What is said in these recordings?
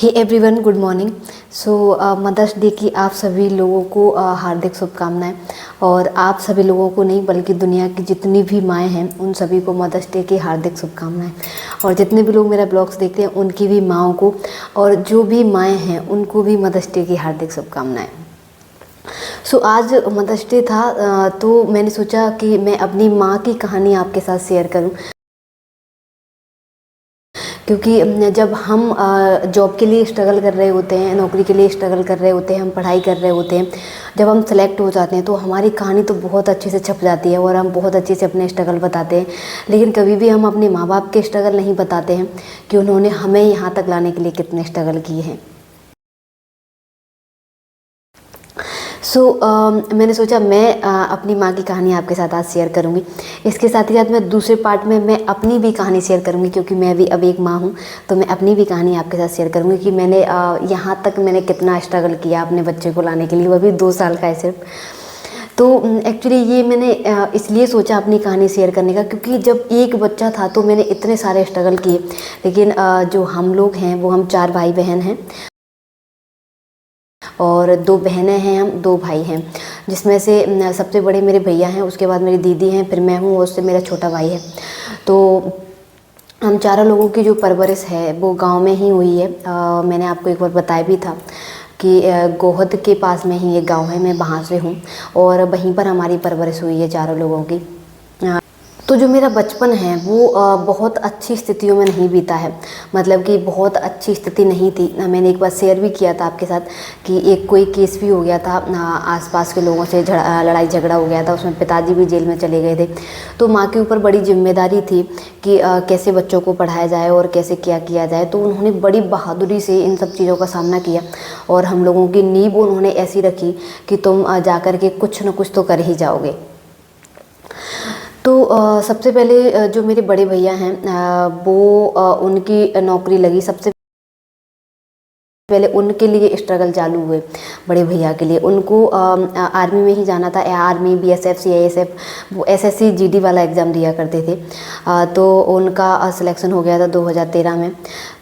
हे everyone, good morning. So mother's day की आप सभी लोगों को हार्दिक शुभकामनाएं। और आप सभी लोगों को नहीं बल्कि दुनिया की जितनी भी माएँ हैं उन सभी को मदर्स डे की हार्दिक शुभकामनाएं। और जितने भी लोग मेरा ब्लॉग्स देखते हैं उनकी भी माँओं को और जो भी माएँ हैं उनको भी मदर्स डे की हार्दिक शुभकामनाएं। सो आज मदर्स डे था, तो मैंने सोचा कि मैं अपनी माँ की कहानी आपके साथ शेयर करूँ। क्योंकि जब हम जॉब के लिए स्ट्रगल कर रहे होते हैं, नौकरी के लिए स्ट्रगल कर रहे होते हैं, हम पढ़ाई कर रहे होते हैं, जब हम सेलेक्ट हो जाते हैं तो हमारी कहानी तो बहुत अच्छे से छप जाती है और हम बहुत अच्छे से अपने स्ट्रगल बताते हैं। लेकिन कभी भी हम अपने माँ बाप के स्ट्रगल नहीं बताते हैं कि उन्होंने हमें यहाँ तक लाने के लिए कितने स्ट्रगल किए हैं। मैंने सोचा मैं अपनी माँ की कहानी आपके साथ आज शेयर करूँगी। इसके साथ ही साथ मैं दूसरे पार्ट में मैं अपनी भी कहानी शेयर करूँगी, क्योंकि मैं भी अब एक माँ हूँ। तो मैं अपनी भी कहानी आपके साथ शेयर करूँगी कि मैंने यहाँ तक मैंने कितना स्ट्रगल किया अपने बच्चे को लाने के लिए, वो भी 2 साल का है सिर्फ। तो एक्चुअली ये मैंने इसलिए सोचा अपनी कहानी शेयर करने का, क्योंकि जब एक बच्चा था तो मैंने इतने सारे स्ट्रगल किए। लेकिन जो हम लोग हैं वो हम 4 भाई बहन हैं और 2 बहनें हैं, हम 2 भाई हैं, जिसमें से सबसे बड़े मेरे भैया हैं, उसके बाद मेरी दीदी हैं, फिर मैं हूँ और उससे मेरा छोटा भाई है। तो हम चारों लोगों की जो परवरिश है वो गांव में ही हुई है। मैंने आपको एक बार बताया भी था कि गोहद के पास में ही एक गांव है, मैं वहाँ से हूँ और वहीं पर हमारी परवरिश हुई है चारों लोगों की। तो जो मेरा बचपन है वो बहुत अच्छी स्थितियों में नहीं बीता है, मतलब कि बहुत अच्छी स्थिति नहीं थी। मैंने एक बार शेयर भी किया था आपके साथ कि एक कोई केस भी हो गया था, आसपास के लोगों से लड़ाई झगड़ा हो गया था, उसमें पिताजी भी जेल में चले गए थे। तो माँ के ऊपर बड़ी जिम्मेदारी थी कि कैसे बच्चों को पढ़ाया जाए और कैसे क्या किया जाए। तो उन्होंने बड़ी बहादुरी से इन सब चीज़ों का सामना किया और हम लोगों की नींव उन्होंने ऐसी रखी कि तुम जाकर के कुछ न कुछ तो कर ही जाओगे। तो सबसे पहले जो मेरे बड़े भैया हैं वो उनकी नौकरी लगी। सबसे पहले उनके लिए स्ट्रगल चालू हुए बड़े भैया के लिए। उनको आर्मी में ही जाना था, आर्मी, बीएसएफ, सीआईएसएफ, वो एसएससी जीडी वाला एग्ज़ाम दिया करते थे। तो उनका सिलेक्शन हो गया था 2013 में।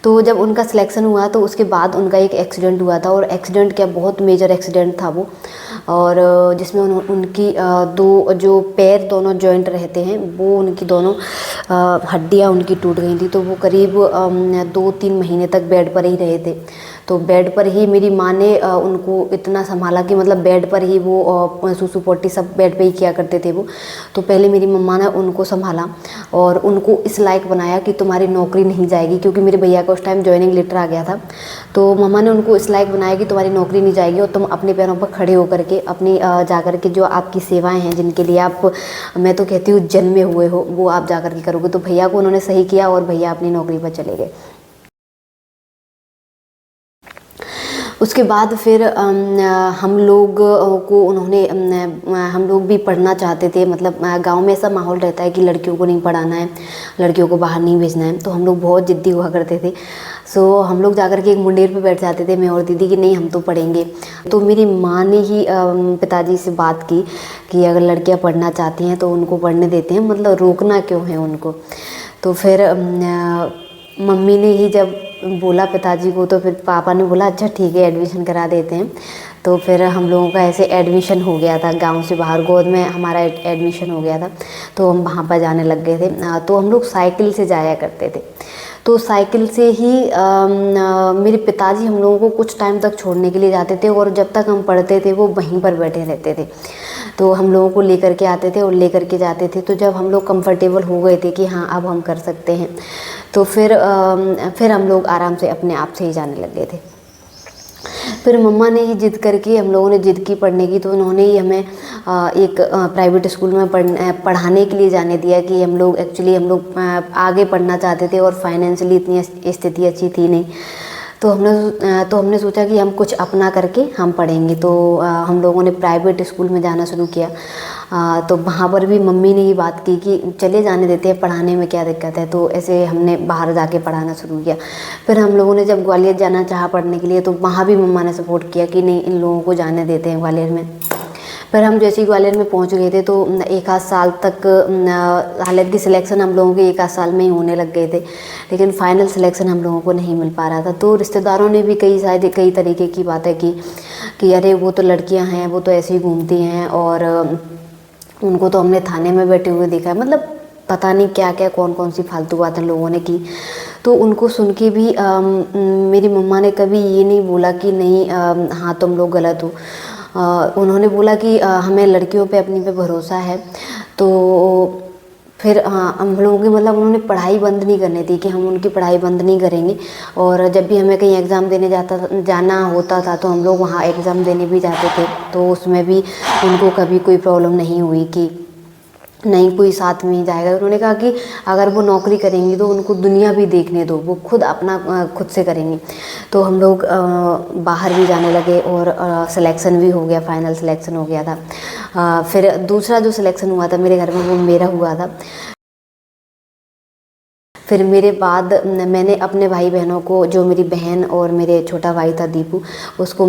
तो जब उनका सिलेक्शन हुआ तो उसके बाद उनका एक एक्सीडेंट हुआ था, और एक्सीडेंट क्या, बहुत मेजर एक्सीडेंट था वो। और जिसमें उनकी 2 जो पैर दोनों जॉइंट रहते हैं वो उनकी दोनों हड्डियां उनकी टूट गई थी। तो वो करीब 2-3 महीने तक बेड पर ही रहे थे। तो बेड पर ही मेरी माँ ने उनको इतना संभाला कि मतलब बेड पर ही वो सूसू पोटी सब बेड पे ही किया करते थे वो। तो पहले मेरी मम्मा ने उनको संभाला और उनको इस लायक बनाया कि तुम्हारी नौकरी नहीं जाएगी, क्योंकि मेरे भैया का उस टाइम जॉइनिंग लेटर आ गया था। तो मम्मा ने उनको इस लायक बनाया कि तुम्हारी नौकरी नहीं जाएगी और तुम अपने पैरों पर खड़े होकर के अपनी जाकर के जो आपकी सेवाएं हैं, जिनके लिए आप, मैं तो कहती हूँ, जन्मे हुए हो, वो आप जाकर के करोगे। तो भैया को उन्होंने सही किया और भैया अपनी नौकरी पर चले गए। उसके बाद फिर हम लोग को उन्होंने हम लोग भी पढ़ना चाहते थे। मतलब गांव में ऐसा माहौल रहता है कि लड़कियों को नहीं पढ़ाना है, लड़कियों को बाहर नहीं भेजना है। तो हम लोग बहुत ज़िद्दी हुआ करते थे। सो हम लोग जाकर के एक मुंडेर पे बैठ जाते थे, मैं और दीदी, कि नहीं हम तो पढ़ेंगे। तो मेरी माँ ने ही पिताजी से बात की कि अगर लड़कियाँ पढ़ना चाहती हैं तो उनको पढ़ने देते हैं, मतलब रोकना क्यों है उनको। तो फिर मम्मी ने ही जब बोला पिताजी को, तो फिर पापा ने बोला अच्छा ठीक है एडमिशन करा देते हैं। तो फिर हम लोगों का ऐसे एडमिशन हो गया था, गांव से बाहर गोद में हमारा एडमिशन हो गया था। तो हम वहाँ पर जाने लग गए थे। तो हम लोग साइकिल से जाया करते थे। तो साइकिल से ही मेरे पिताजी हम लोगों को कुछ टाइम तक छोड़ने के लिए जाते थे, और जब तक हम पढ़ते थे वो वहीं पर बैठे रहते थे। तो हम लोगों को लेकर के आते थे और लेकर के जाते थे। तो जब हम लोग कंफर्टेबल हो गए थे कि हाँ अब हम कर सकते हैं, तो फिर हम लोग आराम से अपने आप से ही जाने लग गए थे। फिर मम्मा ने ही जिद करके, हम लोगों ने जिद की पढ़ने की, तो उन्होंने ही हमें एक प्राइवेट स्कूल में पढ़ाने के लिए जाने दिया। कि हम लोग एक्चुअली आगे पढ़ना चाहते थे और फाइनेंशियली इतनी स्थिति अच्छी थी नहीं। तो हमने सोचा कि हम कुछ अपना करके हम पढ़ेंगे। तो हम लोगों ने प्राइवेट स्कूल में जाना शुरू किया। तो वहाँ पर भी मम्मी ने ही बात की कि चले जाने देते हैं, पढ़ाने में क्या दिक्कत है। तो ऐसे हमने बाहर जाके पढ़ाना शुरू किया। फिर हम लोगों ने जब ग्वालियर जाना चाहा पढ़ने के लिए, तो वहाँ भी मम्मा ने सपोर्ट किया कि नहीं इन लोगों को जाने देते हैं ग्वालियर में। पर हम जैसे ही ग्वालियर में पहुंच गए थे तो एक आध साल तक, हालांकि सिलेक्शन हम लोगों के एक आध साल में ही होने लग गए थे, लेकिन फाइनल सिलेक्शन हम लोगों को नहीं मिल पा रहा था। तो रिश्तेदारों ने भी कई तरीके की बातें की कि अरे वो तो लड़कियां हैं, वो तो ऐसे ही घूमती हैं, और उनको तो हमने थाने में बैठे हुए देखा है, मतलब पता नहीं क्या क्या कौन कौन सी फालतू बातें लोगों ने की। तो उनको सुन के भी मेरी मम्मा ने कभी ये नहीं बोला कि नहीं हाँ तुम लोग गलत हो। उन्होंने बोला कि हमें लड़कियों पे अपनी पे भरोसा है। तो फिर हम लोगों की, मतलब उन्होंने पढ़ाई बंद नहीं करने दी कि हम उनकी पढ़ाई बंद नहीं करेंगे। और जब भी हमें कहीं एग्ज़ाम देने जाना होता था तो हम लोग वहाँ एग्ज़ाम देने भी जाते थे, तो उसमें भी उनको कभी कोई प्रॉब्लम नहीं हुई कि नहीं कोई साथ में ही जाएगा। उन्होंने कहा कि अगर वो नौकरी करेंगी तो उनको दुनिया भी देखने दो, वो खुद अपना खुद से करेंगी। तो हम लोग बाहर भी जाने लगे और सिलेक्शन भी हो गया, फाइनल सिलेक्शन हो गया था। फिर दूसरा जो सिलेक्शन हुआ था मेरे घर में वो मेरा हुआ था। फिर मेरे बाद मैंने अपने भाई बहनों को, जो मेरी बहन और मेरे छोटा भाई था दीपू, उसको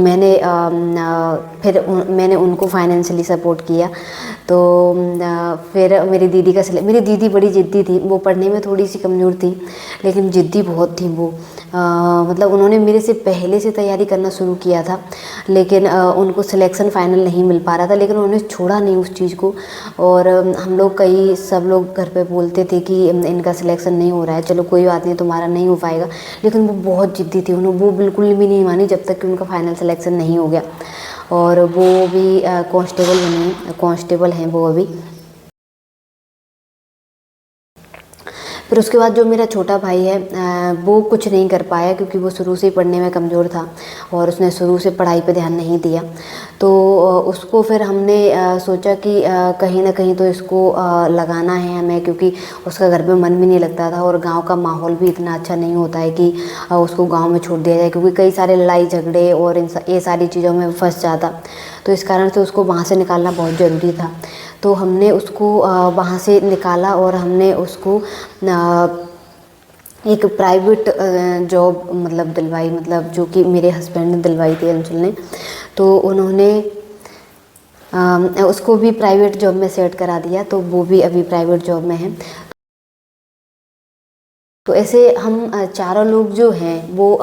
फिर मैंने उनको फाइनेंशियली सपोर्ट किया। तो फिर मेरी दीदी बड़ी ज़िद्दी थी, वो पढ़ने में थोड़ी सी कमज़ोर थी लेकिन ज़िद्दी बहुत थी वो। मतलब उन्होंने मेरे से पहले से तैयारी करना शुरू किया था, लेकिन उनको सिलेक्शन फाइनल नहीं मिल पा रहा था, लेकिन उन्होंने छोड़ा नहीं उस चीज़ को। और सब लोग घर पे बोलते थे कि इनका सिलेक्शन नहीं हो रहा है, चलो कोई बात नहीं, तुम्हारा नहीं हो पाएगा। लेकिन वो बहुत ज़िद्दी थी, वो बिल्कुल भी नहीं मानी जब तक कि उनका फाइनल सिलेक्शन नहीं हो गया। और वो भी कांस्टेबल हैं वो अभी। फिर उसके बाद जो मेरा छोटा भाई है वो कुछ नहीं कर पाया, क्योंकि वो शुरू से ही पढ़ने में कमज़ोर था और उसने शुरू से पढ़ाई पे ध्यान नहीं दिया। तो उसको फिर हमने सोचा कि कहीं ना कहीं तो इसको लगाना है हमें, क्योंकि उसका घर पे मन भी नहीं लगता था और गांव का माहौल भी इतना अच्छा नहीं होता है कि उसको गांव में छोड़ दिया जाए, क्योंकि कई सारे लड़ाई झगड़े और ये सारी चीज़ों में फंस जाता। तो इस कारण से उसको वहाँ से निकालना बहुत ज़रूरी था। तो हमने उसको वहाँ से निकाला और हमने उसको एक प्राइवेट जॉब मतलब दिलवाई, मतलब जो कि मेरे हस्बैंड ने दिलवाई थी, अंशुल ने। तो उन्होंने उसको भी प्राइवेट जॉब में सेट करा दिया, तो वो भी अभी प्राइवेट जॉब में है। तो ऐसे हम चारों लोग जो हैं वो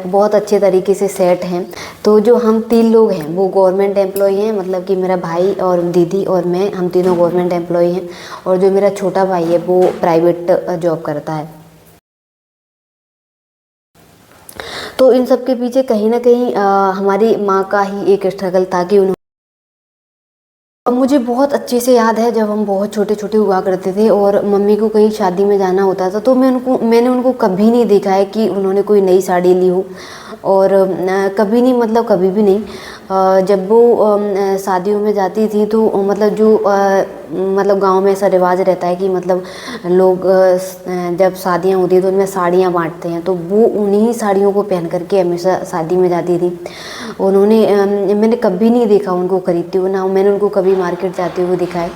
बहुत अच्छे तरीके से सेट हैं। तो जो हम 3 लोग हैं वो गवर्नमेंट एम्प्लॉय हैं, मतलब कि मेरा भाई और दीदी और मैं, हम तीनों गवर्नमेंट एम्प्लॉय हैं। और जो मेरा छोटा भाई है वो प्राइवेट जॉब करता है। तो इन सब के पीछे कहीं ना कहीं हमारी माँ का ही एक स्ट्रगल था कि अब मुझे बहुत अच्छे से याद है जब हम बहुत छोटे छोटे हुआ करते थे और मम्मी को कहीं शादी में जाना होता था, तो मैंने उनको कभी नहीं देखा है कि उन्होंने कोई नई साड़ी ली हो। और कभी नहीं, मतलब कभी भी नहीं। जब वो शादियों में जाती थी तो मतलब गांव में ऐसा रिवाज रहता है कि मतलब लोग जब शादियां होती है तो उनमें साड़ियां बांटते हैं, तो वो उन्हीं साड़ियों को पहन करके हमेशा शादी में जाती थी। मैंने कभी नहीं देखा उनको खरीदते हुए, ना मैंने उनको कभी मार्केट जाते हुए देखा है।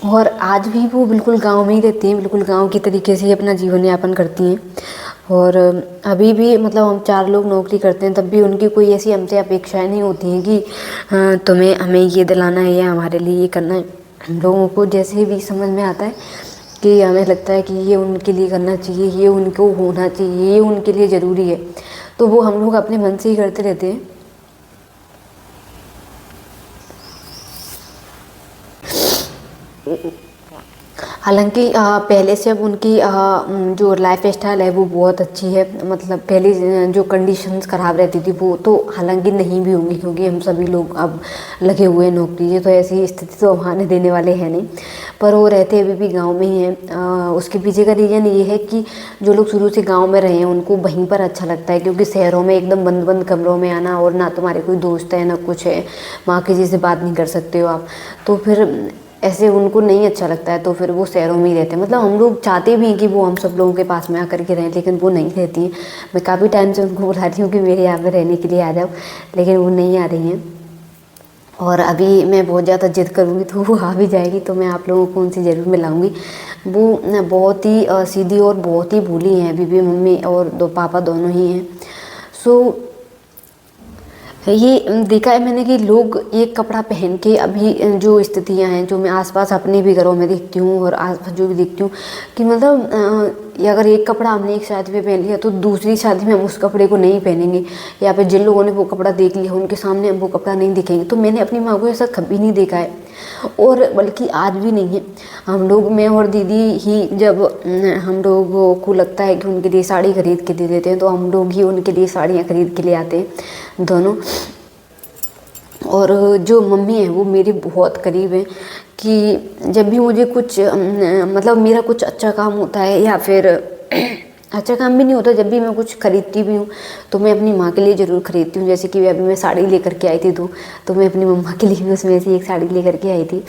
और आज भी वो बिल्कुल गांव में ही रहती हैं, बिल्कुल गांव की तरीके से ही अपना जीवन यापन करती हैं। और अभी भी मतलब हम 4 लोग नौकरी करते हैं, तब भी उनकी कोई ऐसी हमसे अपेक्षाएं नहीं होती हैं कि तुम्हें हमें ये दिलाना है या हमारे लिए ये करना है। हम लोगों को जैसे भी समझ में आता है कि हमें लगता है कि ये उनके लिए करना चाहिए, ये उनको होना चाहिए, ये उनके लिए ज़रूरी है, तो वो हम लोग अपने मन से ही करते रहते हैं। हालांकि पहले से अब उनकी जो लाइफ स्टाइल है वो बहुत अच्छी है, मतलब पहले जो कंडीशंस ख़राब रहती थी वो तो हालांकि नहीं भी होंगी, क्योंकि हम सभी लोग अब लगे हुए हैं नौकरी से, तो ऐसी स्थिति तो हम आने देने वाले हैं नहीं। पर वो रहते अभी भी गांव में ही हैं। उसके पीछे का रीज़न ये है कि जो लोग शुरू से गाँव में रहे हैं उनको वहीं पर अच्छा लगता है, क्योंकि शहरों में एकदम बंद बंद कमरों में आना, और ना तुम्हारे कोई दोस्त है ना कुछ है, माँ किसी से बात नहीं कर सकते हो आप। तो फिर ऐसे उनको नहीं अच्छा लगता है, तो फिर वो शहरों में ही रहते हैं। मतलब हम लोग चाहते भी हैं कि वो हम सब लोगों के पास में आकर के रहें, लेकिन वो नहीं रहती है। मैं काफ़ी टाइम से उनको बुलाती हूँ कि मेरे यहाँ पे रहने के लिए आ जाओ, लेकिन वो नहीं आ रही हैं। और अभी मैं बहुत ज़्यादा जिद करूँगी तो वो आ भी जाएगी, तो मैं आप लोगों को उनसे ज़रूर मिलाऊँगी। वो बहुत ही सीधी और बहुत ही भोली हैं। अभी भी मम्मी और दो पापा दोनों ही हैं। सो ये देखा है मैंने कि लोग एक कपड़ा पहन के, अभी जो स्थितियां हैं जो मैं आसपास अपने भी घरों में देखती हूँ और आसपास जो भी देखती हूँ, कि मतलब अगर एक कपड़ा हमने एक शादी में पहन लिया तो दूसरी शादी में हम उस कपड़े को नहीं पहनेंगे, या फिर जिन लोगों ने वो कपड़ा देख लिया उनके सामने हम वो कपड़ा नहीं दिखेंगे। तो मैंने अपनी माँ को ऐसा कभी नहीं देखा है, और बल्कि आज भी नहीं है। हम लोग, मैं और दीदी ही, जब हम लोगों को लगता है कि उनके लिए साड़ी खरीद के दे देते हैं, तो हम लोग ही उनके लिए साड़ियाँ खरीद के ले आते हैं दोनों। और जो मम्मी है वो मेरी बहुत करीब है, कि जब भी मुझे कुछ मतलब मेरा कुछ अच्छा काम होता है, या फिर अच्छा काम भी नहीं होता, जब भी मैं कुछ खरीदती भी हूँ तो मैं अपनी माँ के लिए ज़रूर खरीदती हूँ। जैसे कि अभी मैं साड़ी लेकर के आई थी, तो मैं अपनी मम्मा के लिए भी उसमें से एक साड़ी लेकर के आई थी।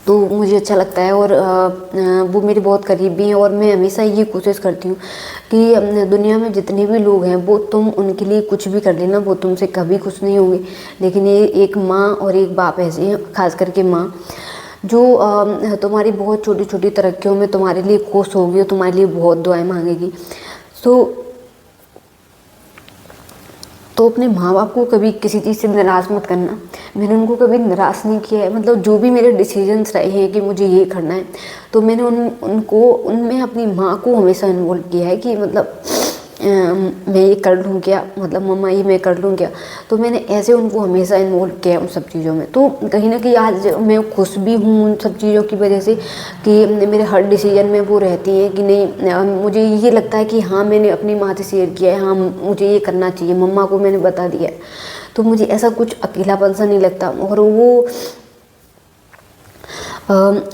तो मुझे अच्छा लगता है, और वो मेरे बहुत करीब भी हैं। और मैं हमेशा ये कोशिश करती हूँ कि दुनिया में जितने भी लोग हैं, वो तुम उनके लिए कुछ भी कर लेना, वो तुमसे कभी खुश नहीं होंगे, लेकिन ये एक माँ और एक बाप ऐसे हैं, खास करके माँ, जो तुम्हारी बहुत छोटी छोटी तरक्कियों में तुम्हारे लिए खुश होगी और तुम्हारे लिए बहुत दुआएं मांगेगी। तो अपने माँ बाप को कभी किसी चीज़ से निराश मत करना। मैंने उनको कभी निराश नहीं किया है। मतलब जो भी मेरे डिसीजंस रहे हैं कि मुझे ये करना है, तो मैंने उनमें अपनी माँ को हमेशा इन्वॉल्व किया है, कि मतलब मैं ये कर लूँ क्या, मतलब मम्मा ये मैं कर लूँ क्या। तो मैंने ऐसे उनको हमेशा इन्वॉल्व किया है उन सब चीज़ों में। तो कहीं ना कहीं आज मैं खुश भी हूँ उन सब चीज़ों की वजह से, कि मेरे हर डिसीजन में वो रहती हैं कि नहीं, मुझे ये लगता है कि हाँ मैंने अपनी माँ से शेयर किया है, हाँ मुझे ये करना चाहिए, मम्मा को मैंने बता दिया है। तो मुझे ऐसा कुछ अकेलापन सा नहीं लगता। और वो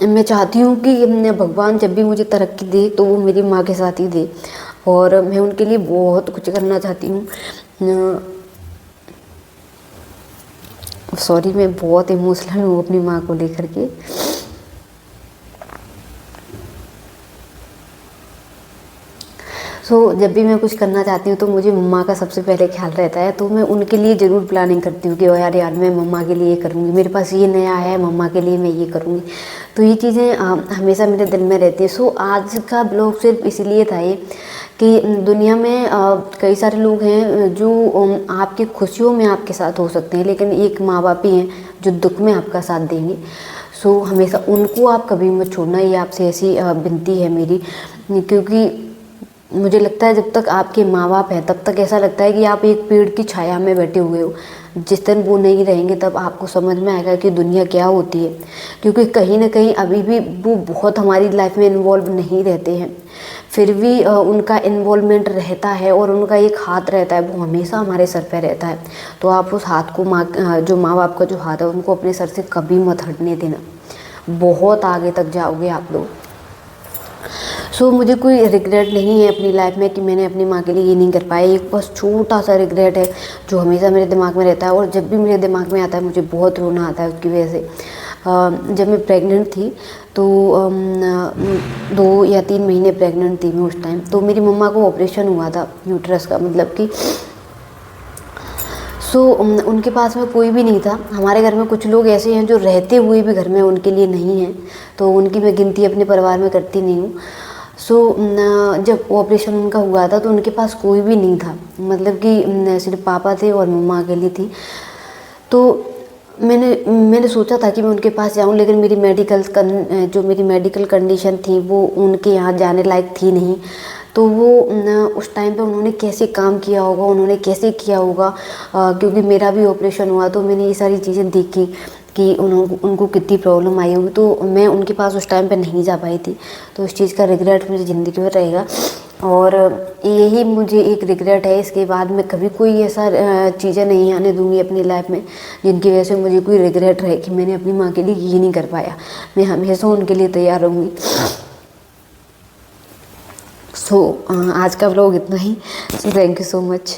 मैं चाहती हूँ कि भगवान जब भी मुझे तरक्की दे तो वो मेरी माँ के साथ ही दे, और मैं उनके लिए बहुत कुछ करना चाहती हूँ। सॉरी, मैं बहुत इमोशनल हूँ अपनी माँ को लेकर के। जब भी मैं कुछ करना चाहती हूँ तो मुझे मम्मा का सबसे पहले ख्याल रहता है, तो मैं उनके लिए ज़रूर प्लानिंग करती हूँ कि यार मैं मम्मा के लिए ये करूँगी, मेरे पास ये नया है, मम्मा के लिए मैं ये करूँगी। तो ये चीज़ें हमेशा मेरे दिल में रहती है। आज का ब्लॉग सिर्फ इसीलिए था ये, कि दुनिया में कई सारे लोग हैं जो आपकी खुशियों में आपके साथ हो सकते हैं, लेकिन एक माँ बाप ही हैं जो दुख में आपका साथ देंगे। हमेशा उनको आप कभी मत छोड़ना, ये आपसे ऐसी विनती है मेरी। क्योंकि मुझे लगता है जब तक आपके माँ बाप हैं तब तक ऐसा लगता है कि आप एक पेड़ की छाया में बैठे हुए हो। जिस दिन वो नहीं रहेंगे तब आपको समझ में आएगा कि दुनिया क्या होती है। क्योंकि कहीं ना कहीं अभी भी वो बहुत हमारी लाइफ में इन्वॉल्व नहीं रहते हैं, फिर भी उनका इन्वॉल्वमेंट रहता है और उनका एक हाथ रहता है, वो हमेशा हमारे सर पे रहता है। तो आप उस हाथ को जो माँ बाप का जो हाथ है उनको अपने सर से कभी मत हटने देना, बहुत आगे तक जाओगे आप लोग। मुझे कोई रिग्रेट नहीं है अपनी लाइफ में कि मैंने अपनी माँ के लिए ये नहीं कर पाया। एक बस छोटा सा रिग्रेट है जो हमेशा मेरे दिमाग में रहता है, और जब भी मेरे दिमाग में आता है मुझे बहुत रोना आता है उसकी वजह से। जब मैं प्रेग्नेंट थी तो 2 या 3 महीने प्रेग्नेंट थी मैं उस टाइम। तो मेरी मम्मा को ऑपरेशन हुआ था यूट्रस का, मतलब कि उनके पास में कोई भी नहीं था। हमारे घर में कुछ लोग ऐसे हैं जो रहते हुए भी घर में उनके लिए नहीं हैं, तो उनकी मैं गिनती अपने परिवार में करती नहीं हूँ। जब ऑपरेशन उनका हुआ था तो उनके पास कोई भी नहीं था, मतलब कि सिर्फ पापा थे और मम्मा अकेली थी। तो मैंने सोचा था कि मैं उनके पास जाऊं, लेकिन मेरी मेडिकल कंडीशन थी वो उनके यहाँ जाने लायक थी नहीं। तो वो उस टाइम पे उन्होंने कैसे काम किया होगा, उन्होंने कैसे किया होगा, क्योंकि मेरा भी ऑपरेशन हुआ तो मैंने ये सारी चीज़ें देखी कि उनको कितनी प्रॉब्लम आई होगी। तो मैं उनके पास उस टाइम पे नहीं जा पाई थी, तो इस चीज़ का रिग्रेट मुझे ज़िंदगी में रहेगा। और यही मुझे एक रिग्रेट है। इसके बाद मैं कभी कोई ऐसा चीज़ें नहीं आने दूंगी अपनी लाइफ में जिनकी वजह से मुझे कोई रिग्रेट रहे कि मैंने अपनी माँ के लिए ये नहीं कर पाया। मैं हमेशा उनके लिए तैयार रहूँगी। आज का व्लॉग इतना ही। Thank you so much.